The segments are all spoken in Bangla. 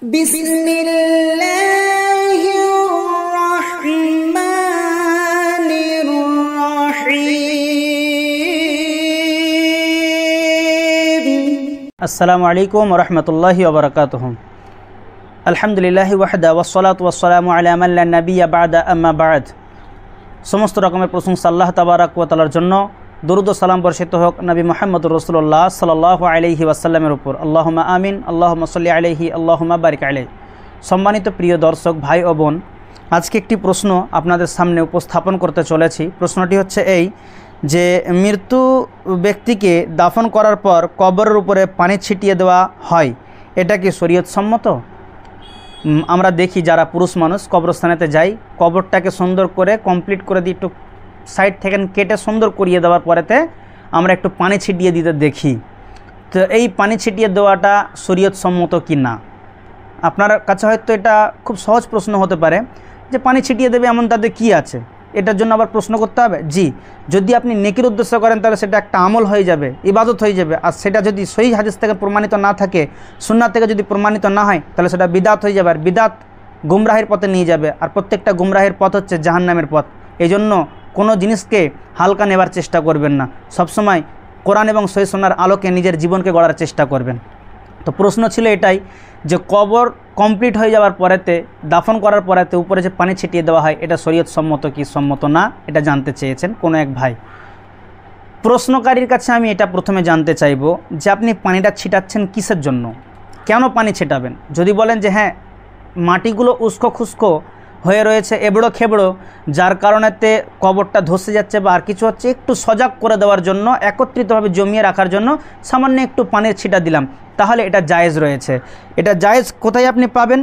বিসমিল্লাহির রহমানির রহিম। আসসালামু আলাইকুম ওয়া রাহমাতুল্লাহি ওয়া বারাকাতুহু। আলহামদুলিল্লাহি ওয়াহদা ওয়াসসালাতু ওয়াসসালামু আলা মান লা নাবিয়্যা বা'দা আম্মা বা'দ। সমস্ত রকমের প্রশংসা আল্লাহ তাবারাক ওয়া তাআলার জন্য। দরুদ ও সালাম বর্ষিত হোক নবী মুহাম্মদুর রাসূলুল্লাহ সাল্লাল্লাহু আলাইহি ওয়াসাল্লামের উপর। আল্লাহুম্মা আমিন, আল্লাহুম্মা সাল্লি আলাইহি, আল্লাহুম্মা বারিক আলাইহি। সম্মানিত প্রিয় দর্শক ভাই ও বোন, আজকে একটি প্রশ্ন আপনাদের সামনে উপস্থাপন করতে চলেছি। প্রশ্নটি হচ্ছে এই যে মৃত্যু ব্যক্তিকে দাফন করার পর কবরের উপরে পানি ছিটিয়ে দেওয়া হয়, এটা কি শরীয়ত সম্মত? আমরা দেখি যারা পুরুষ মানুষ কবরস্থানেতে যাই, কবরটাকে সুন্দর করে কমপ্লিট করে দিই, একটু সাইড থেকে কেটে সুন্দর করিয়ে দেওয়ার পরেতে আমরা একটু পানি ছিটিয়ে দিতে দেখি। তো এই পানি ছিটিয়ে দেওয়াটা শরীয়ত সম্মত কি না? আপনার কাছে হয়তো এটা খুব সহজ প্রশ্ন হতে পারে যে পানি ছিটিয়ে দেবে এমন তাদের কি আছে, এটার জন্য আবার প্রশ্ন করতে হবে? জি, যদি আপনি নেকির উদ্দেশ্য করেন তাহলে সেটা একটা আমল হয়ে যাবে, ইবাদত হয়ে যাবে। আর সেটা যদি সহিহ হাদিস থেকে প্রমাণিত না থাকে, সুন্নাত থেকে যদি প্রমাণিত না হয়, তাহলে সেটা বিদাত হয়ে যাবে। আর বিদাত গুমরাহের পথে নিয়ে যাবে, আর প্রত্যেকটা গুমরাহের পথ হচ্ছে জাহান্নামের পথ। এই জন্য কোনো জিনিসকে হালকা নেবার চেষ্টা করবেন না, সবসময় কোরআন এবং সহিহ সুন্নাহর আলোকে নিজের জীবনকে গড়ার চেষ্টা করবেন। তো প্রশ্ন ছিল এটাই যে কবর কমপ্লিট হয়ে যাওয়ার পরেতে, দাফন করার পরেতে উপরে যে পানি ছিটিয়ে দেওয়া হয়, এটা শরীয়ত সম্মত কি সম্মত না, এটা জানতে চেয়েছেন কোনো এক ভাই। প্রশ্নকারীর কাছে আমি এটা প্রথমে জানতে চাইব যে আপনি পানিটা ছিটাচ্ছেন কিসের জন্য, কেন পানি ছিটাবেন? যদি বলেন যে হ্যাঁ, মাটিগুলো উস্কো খুস্কো হয়ে রয়েছে, এবড়ো খেবড়ো, যার কারণেতে কবরটা ধসে যাচ্ছে বা আর কিছু হচ্ছে, একটু সজাগ করে দেওয়ার জন্য, একত্রিতভাবে জমিয়ে রাখার জন্য সামান্য একটু পানির ছিটা দিলাম, তাহলে এটা জায়েজ রয়েছে। এটা জায়েজ কোথায় আপনি পাবেন?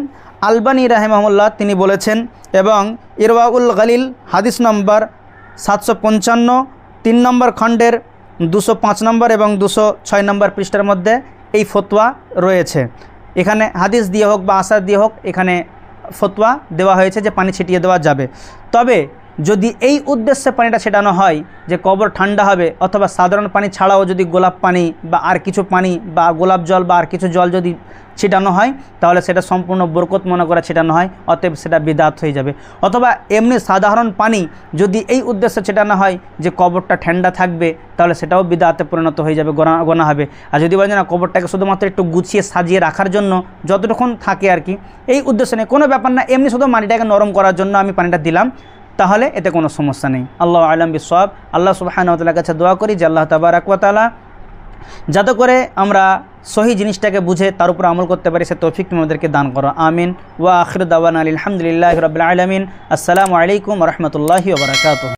আলবানী রাহিমাহুল্লাহ তিনি বলেছেন, এবং ইরওয়াউল গালিল হাদিস নম্বর 755, 3 নম্বর খণ্ডের 205 নম্বর এবং 206 নম্বর পৃষ্ঠার মধ্যে এই ফতোয়া রয়েছে। এখানে হাদিস দিয়ে হোক বা আসার দিয়ে হোক, এখানে ফতোয়া দেওয়া হয়েছে যে পানি ছিটিয়ে দেওয়া যাবে। তবে যদি এই উদ্দেশ্যে পানিটা ছেটানো হয় যে কবর ঠান্ডা হবে, অথবা সাধারণ পানি ছাড়াও যদি গোলাপ পানি বা আর কিছু পানি বা গোলাপ জল বা আর কিছু জল যদি ছিটানো হয়, তাহলে সেটা সম্পূর্ণ বরকত মনে করে ছিটানো হয়, অতএব সেটা বিদআত হয়ে যাবে। অথবা এমনি সাধারণ পানি যদি এই উদ্দেশ্যে ছিটানো হয় যে কবরটা ঠান্ডা থাকবে, তাহলে সেটাও বিদআতে পরিণত হয়ে যাবে, গোনা হবে। আর যদি বলেন না, কবরটাকে শুধুমাত্র একটু গুছিয়ে সাজিয়ে রাখার জন্য, যতটুকুন থাকে আর কি, এই উদ্দেশ্যে নেই, কোনো ব্যাপার না, এমনি শুধু মাটিটাকে নরম করার জন্য আমি পানিটা দিলাম, তাহলে এতে কোনো সমস্যা নেই। আল্লাহ আলম বিসওয়াব। আল্লাহ সুবহানাহু ওয়া তাআলার কাছে দোয়া করি যে আল্লাহ তাবারাক ওয়া তাআলা যাতে করে আমরা সহি জিনিসটাকে বুঝে তার উপর আমল করতে পারি, সে তৌফিক আমাদেরকে দান করো। আমিন। ওয়া আখিরু দাওয়ানা আলহামদুলিল্লাহি রাব্বিল আলামিন। আসসালামু আলাইকুম ওয়া রাহমাতুল্লাহি ওয়া বারাকাতুহু।